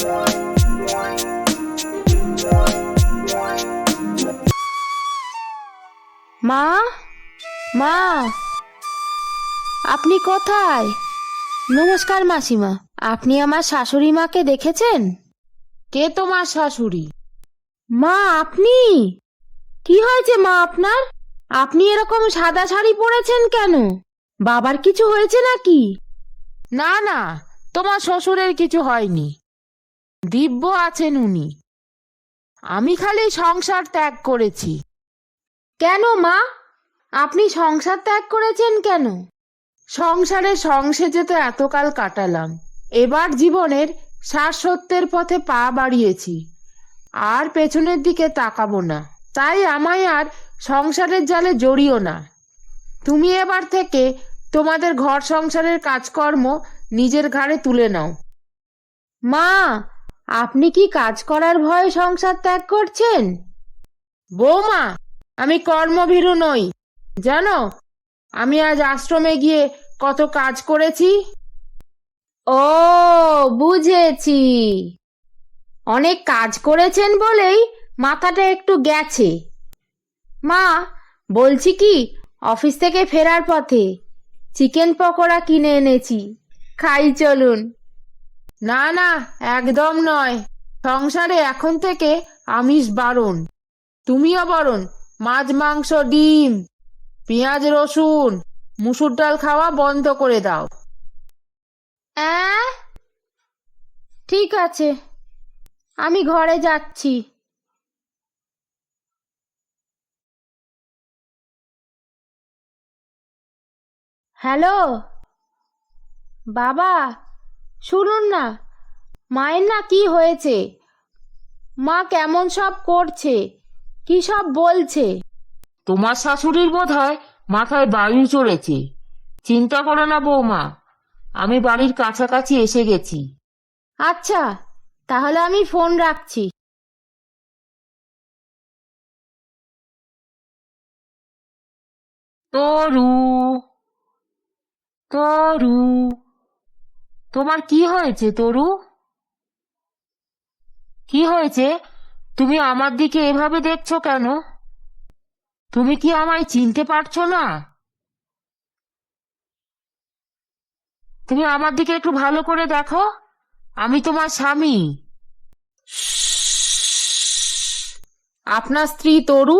মা, মা, আপনি কোথায়? নমস্কার মাসিমা। আপনি আমার শাশুড়ি মাকে দেখেছেন? কে তোমার শাশুড়ি? মা, আপনি? কি হয়েছে মা আপনার? আপনি এরকম সাদা শাড়ি পরেছেন কেন? বাবার কিছু হয়েছে নাকি? না না, তোমার শ্বশুরের কিছু হয়নি। দিব্য আছেন উনি। আমি খালি সংসার ত্যাগ করেছি। কেন মা? আপনি সংসার ত্যাগ করেছেন কেন? সংসারে সংসেজে তো এতকাল কাটালাম, এবার জীবনের শাশ্বতের পথে পা বাড়িয়েছি, আর পেছনের দিকে তাকাবো না। তাই আমায় আর সংসারের জালে জড়িও না। তুমি এবার থেকে তোমাদের ঘর সংসারের কাজকর্ম নিজের ঘাড়ে তুলে নাও। মা, আপনি কি কাজ করার ভয়ে সংসার ত্যাগ করছেন? বৌমা, আমি কর্মভীরু নই জানো। আমি আজ আশ্রমে গিয়ে কত কাজ করেছি। ও, বুঝেছি। অনেক কাজ করেছেন বলেই মাথাটা একটু গেছে। মা, বলছি কি, অফিস থেকে ফেরার পথে চিকেন পকোড়া কিনে এনেছি, খাই চলুন। না না, একদম নয়। সংসারে এখন থেকে আমিষ বারণ। তুমিও বারণ। মাছ, মাংস, ডিম, পেঁয়াজ, রসুন, মুসুর ডাল খাওয়া বন্ধ করে দাও। ঠিক আছে, আমি ঘরে যাচ্ছি। হ্যালো বাবা, শুনুন না, মায়ের না কি হয়েছে? মা কেমন সব করছে, কি সব বলছে। তোমার শাশুড়ির বোধহয় মাথায় বায়ু চড়েছে। চিন্তা করো না বৌমা, আমি বাড়ির কাছাকাছি এসে গেছি। আচ্ছা, তাহলে আমি ফোন রাখছি। তরু, তরু, তোমার কি হয়েছে তরু? কি হয়েছে? তুমি আমার দিকে এভাবে দেখছো কেন? তুমি কি আমায় চিনতে পারছো না? তুমি আমার দিকে একটু ভালো করে দেখো, আমি তোমার স্বামী। আপনার স্ত্রী তরু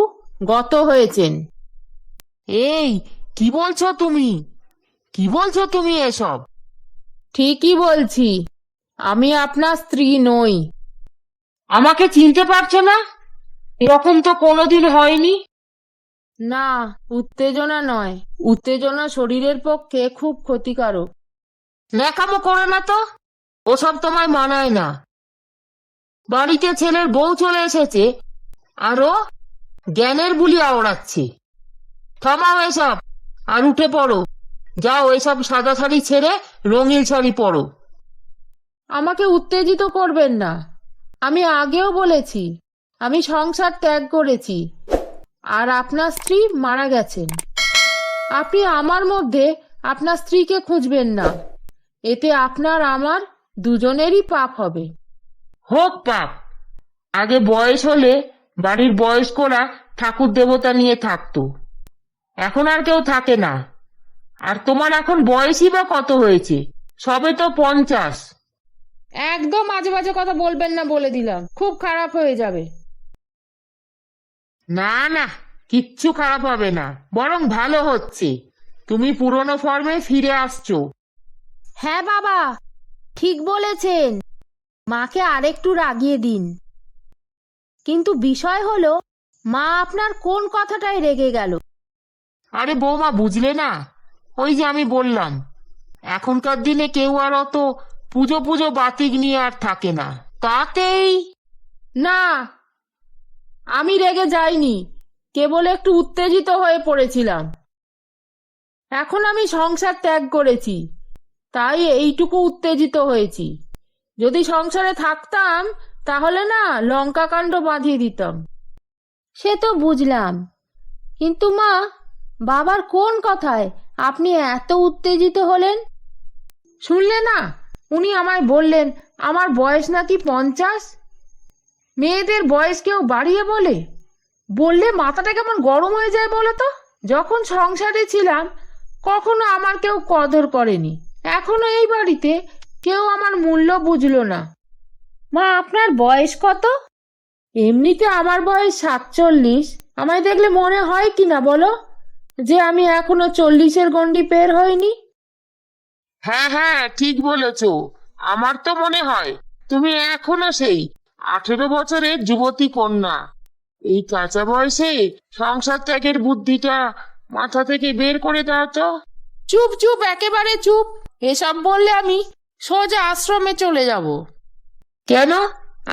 গত হয়েছেন। এই, কি বলছো তুমি? কি বলছো তুমি এসব? ঠিকই বলছি, আমি আপনার স্ত্রী নই। আমাকে চিনতে পারছো না? এরকম তো কোনোদিন হয়নি। না, উত্তেজনা নয়। উত্তেজনা শরীরের পক্ষে খুব ক্ষতিকারক। ন্যাকামো করো না তো, ওসব তোমায় মানায় না। বাড়িতে ছেলের বউ চলে এসেছে, আরো জ্ঞানের বুলি আওড়াচ্ছে। থামাও এসব, আর উঠে পড়ো। যাও, এসব সাদা শাড়ি ছেড়ে রঙিন শাড়ি পরো। আমাকে উত্তেজিত করবেন না। আমি আগেও বলেছি, আমি সংসার ত্যাগ করেছি, আর আপনার স্ত্রী মারা গেছেন। আপনি আমার মধ্যে আপনার স্ত্রীকে খুঁজবেন না। এতে আপনার আমার দুজনেরই পাপ হবে। হোক পাপ। আগে বয়স হলে বাড়ির বয়স্করা ঠাকুর দেবতা নিয়ে থাকতো, এখন আর কেউ থাকে না। আর তোমার এখন বয়সই বা কত হয়েছে? সবে তো 50। একদম মাঝে মাঝে কথা বলবেন না বলে দিলাম, খুব খারাপ হয়ে যাবে। না না, কিচ্ছু খারাপ হবে না, বরং ভালো হচ্ছে। তুমি পুরনো ফর্মে ফিরে আসছো। হ্যাঁ বাবা, ঠিক বলেছেন। মাকে আরেকটু রাগিয়ে দিন। কিন্তু বিষয় হলো, মা আপনার কোন কথাটাই রেগে গেল? আরে বৌমা, বুঝলে না? ওই যে আমি বললাম, এখনকার দিনে কেউ আর অত পুজো পুজো বাতিক নিয়ে আর থাকে না, তাতেই। না, আমি রেগে যাইনি, কেবল একটু উত্তেজিত হয়ে পড়েছিলাম। এখন আমি সংসার ত্যাগ করেছি, তাই এইটুকু উত্তেজিত হয়েছি। যদি সংসারে থাকতাম, তাহলে না লঙ্কা কাণ্ড বাঁধিয়ে দিতাম। সে তো বুঝলাম, কিন্তু মা, বাবার কোন কথায় আপনি এত উত্তেজিত হলেন? শুনলে না? উনি আমায় বললেন আমার বয়স নাকি 50। মেয়েদের বয়স কেউ বাড়িয়ে বলে? বললে মাথাটা কেমন গরম হয়ে যায় বলো তো। যখন সংসারে ছিলাম কখনো আমার কেউ কদর করেনি, এখনো এই বাড়িতে কেউ আমার মূল্য বুঝলো না। মা, আপনার বয়স কত? এমনিতে আমার বয়স 47। আমায় দেখলে মনে হয় কি না বলো যে আমি এখনো 40-এর গণ্ডি পের হইনি? হ্যাঁ হ্যাঁ, ঠিক বলেছো। আমার তো মনে হয় তুমি এখনো সেই 18 বছরের যুবতী কন্যা। এই কাঁচা বয়সে সংসার ত্যাগের বুদ্ধিটা মাথা থেকে বের করে দাও তো। চুপ চুপ, একেবারে চুপ। এসব বললে আমি সোজা আশ্রমে চলে যাব। কেন?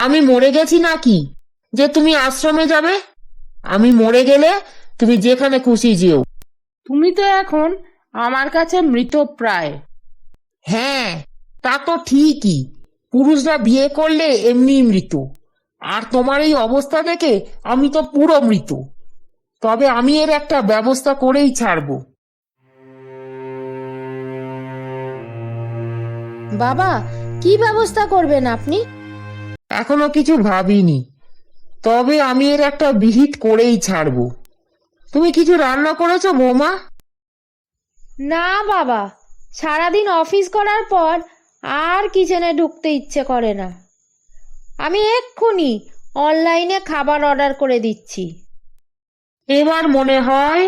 আমি মরে গেছি নাকি যে তুমি আশ্রমে যাবে? আমি মরে গেলে তুমি যেখানে খুশি যেও। তুমি তো এখন আমার কাছে মৃতপ্রায়। হ্যাঁ, তা তো ঠিকই। পুরুষরা বিয়ে করলে এমনি মৃত, আর তোমার এই অবস্থা দেখে আমি তো পুরো মৃত। তবে আমি এর একটা ব্যবস্থা করেই ছাড়বো। বাবা, কি ব্যবস্থা করবেন আপনি? এখনো কিছু ভাবিনি, তবে আমি এর একটা বিহিত করেই ছাড়বো। তুমি কিছু রান্না করেছো বৌমা? না বাবা, সারাদিন অফিস করার পর আর কিচেনে ঢুকতে ইচ্ছে করে না। আমি এক্ষুনি অনলাইনে খাবার অর্ডার করে দিচ্ছি। এবার মনে হয়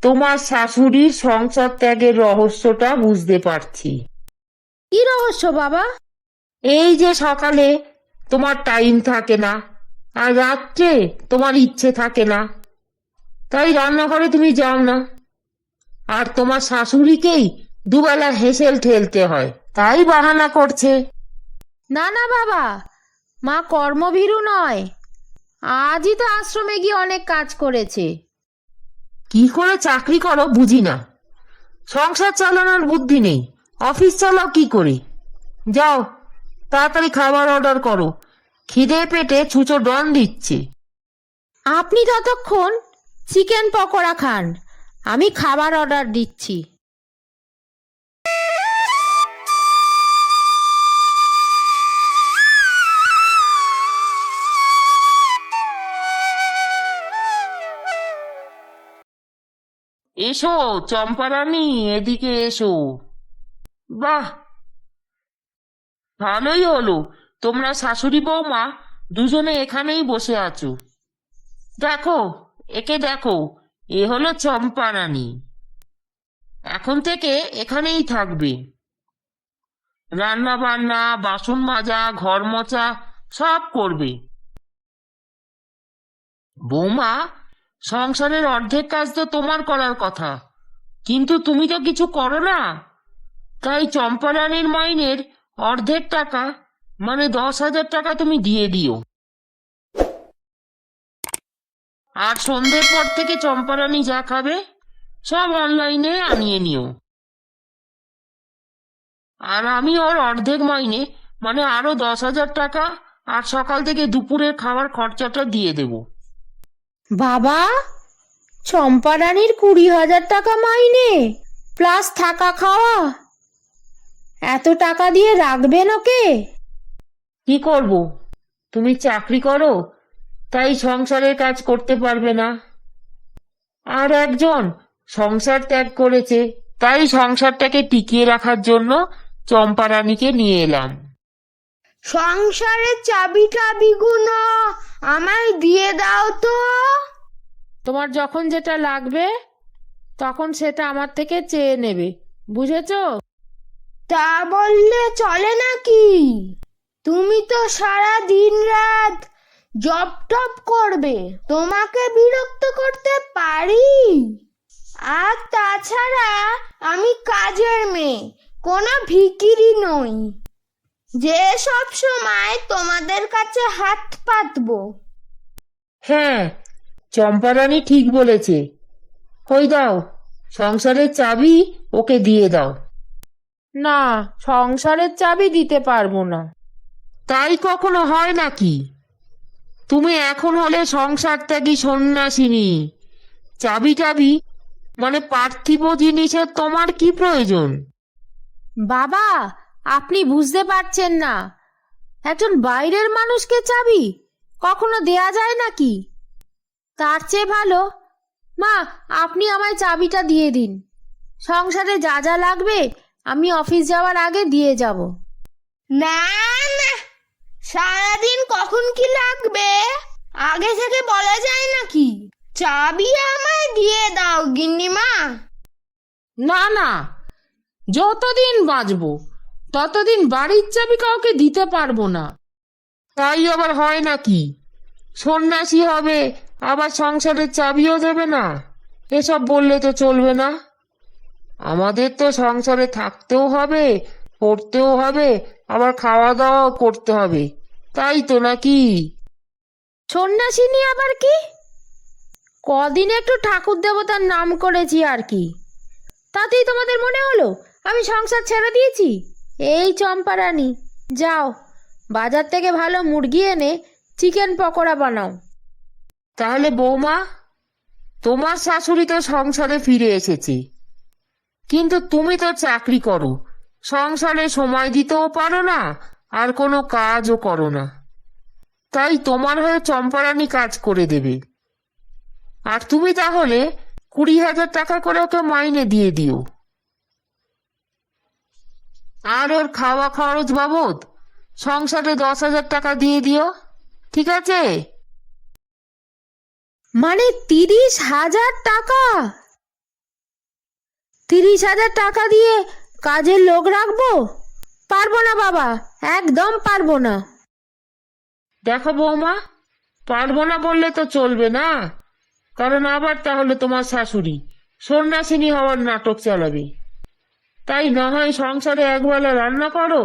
তোমার শাশুড়ির সংসার ত্যাগের রহস্যটা বুঝতে পারছি। কি রহস্য বাবা? এই যে সকালে তোমার টাইম থাকে না, আর রাত্রে তোমার ইচ্ছে থাকে না, তাই রান্নাঘরে তুমি যাও না। আর তোমার শাশুড়িকেই দুবেলা হেসেল ঠেলতে হয়, তাই বাহানা করছে। না না বাবা, মা কর্মভীরু নয়। আজই তো আশ্রমে গিয়ে অনেক কাজ করেছে। কি করে চাকরি করো বুঝি না। সংসার চালানোর বুদ্ধি নেই, অফিস চালাও কি করে? যাও, তাড়াতাড়ি খাবার অর্ডার করো, খিদে পেটে ছুঁচো ডন দিচ্ছে। আপনি ততক্ষণ চিকেন পকোড়া খান, আমি খাবার অর্ডার দিচ্ছি। এসো চম্পারানী, এদিকে এসো। বাহ, ভালোই হলো, তোমরা শাশুড়ি বৌমা দুজনে এখানেই বসে আছো। দেখো, একে দেখো, এ হলো চম্পারানী। এখন থেকে এখানেই থাকবে। রান্না বান্না, বাসন মাজা, ঘর মোছা সব করবে। বৌমা, সংসারের অর্ধেক কাজ তো তোমার করার কথা, কিন্তু তুমি তো কিছু করো না। তাই চম্পারানীর মাইনের অর্ধেক টাকা, মানে 10,000 টাকা তুমি দিয়ে দিও। আর সন্ধ্যের পর থেকে চম্পারানী যা খাবে সব অনলাইনে আনিয়ে নিও। আর আমি ওর অর্ধেক মাইনে, মানে আরো 10,000 টাকা, আর সকাল থেকে দুপুরের খাবার খরচাটা দিয়ে দেব। বাবা, চম্পারানীর 20,000 টাকা মাইনে প্লাস থাকা খাওয়া, এত টাকা দিয়ে রাখবেন ওকে? কি করব? তুমি চাকরি করো, তাই সংসারের কাজ করতে পারবে না। আর একজন সংসার ত্যাগ করেছে, তাই সংসারটাকে টিকিয়ে রাখার জন্য চম্পারানীকে নিয়ে এলাম। সংসারের চাবি টাবিগুলো আমায় দিয়ে দাও তো। তোমার যখন যেটা লাগবে তখন সেটা আমার থেকে চেয়ে নেবে, বুঝেছো? তা বললে চলে নাকি? তুমি তো সারা দিন রাত জব টপ করবে, তোমাকে বিরক্ত করতে পারি? আর তাছাড়া আমি কাজের মেয়ে, কোনো ভিখিরি নই যে সব সময় তোমাদের কাছে হাত পাতবো। হ্যাঁ, চম্পারানী ঠিক বলেছে। কই দাও, সংসারের চাবি ওকে দিয়ে দাও। না, সংসারের চাবি দিতে পারবো না। তাই কখনো হয় নাকি? তুমি এখন হলে সংসার ত্যাগী সন্ন্যাসিনী। চাবি টাবি মানে পার্থিব জিনিসের তোমার কি প্রয়োজন? বাবা, আপনি বুঝতে পারছেন না, একজন বাইরের মানুষকে চাবি কখনো দেয়া যায় নাকি? তার চেয়ে ভালো মা আপনি আমায় চাবিটা দিয়ে দিন, সংসারে যা যা লাগবে আমি অফিস যাওয়ার আগে দিয়ে যাব। না না, সারাদিন কখন কি লাগবে আগে থেকে বলা যায় নাকি? চাবি আমায় দিয়ে দাও গিন্নিমা। না না, যতদিন বাঁচবো ততদিন বাড়ির চাবি কাউকে দিতে পারবো না। তাই আবার হয় নাকি? সন্ন্যাসী হবে আবার সংসারের চাবিও দেবে না? এসব বললে তো চলবে না। আমাদের তো সংসারে থাকতেও হবে, পড়তেও হবে, আবার খাওয়া দাওয়াও করতে হবে, তাই তো নাকি? সন্ন্যাসিনী আবার কি? কদিন একটু ঠাকুর দেবতার নাম করেছি আর কি, তাতেই তোমাদের মনে হলো আমি সংসার ছেড়ে দিয়েছি? এই চম্পারানী, যাও বাজার থেকে ভালো মুরগি এনে চিকেন পকোড়া বানাও। তাহলে বৌমা, তোমার শাশুড়ি তো সংসারে ফিরে এসেছে, কিন্তু তুমি তো চাকরি করো, সংসারে সময় দিতেও পারো না, আর কোনো কাজও করো না। তাই তোমার হয়ে চম্পারানী কাজ করে দেবে। আর তুমি তাহলে 20,000 টাকা করে ওকে মাইনে দিয়ে দিও। আর ওর খাওয়া খরচ বাবদ সংসারে 10,000 টাকা দিয়ে দিও, ঠিক আছে? মানে 30,000 টাকা? 30,000 টাকা দিয়ে কাজের লোক রাখবো? পারবো না বাবা, একদম পারবো না। দেখো বৌমা, পারবো না বললে তো চলবে না, কারণ আবার তাহলে তোমার শাশুড়ি সন্ন্যাসিনী হওয়ার নাটক চালাবে। তাই না হয় সংসারে একবেলা রান্না করো,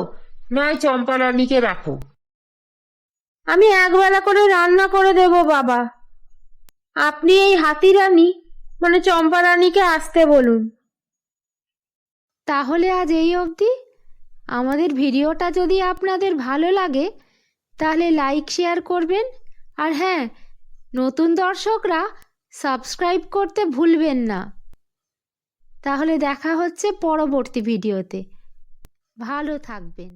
নয় চম্পা রানীকে রাখো। আমি একবেলা করে রান্না করে দেব বাবা, আপনি এই হাতি রানী মানে চম্পা রানীকে আসতে বলুন। তাহলে আজ এই অবধি। আমাদের ভিডিওটা যদি আপনাদের ভালো লাগে তাহলে লাইক শেয়ার করবেন, আর হ্যাঁ, নতুন দর্শকরা সাবস্ক্রাইব করতে ভুলবেন না। তাহলে দেখা হচ্ছে পরবর্তী ভিডিওতে। ভালো থাকবেন।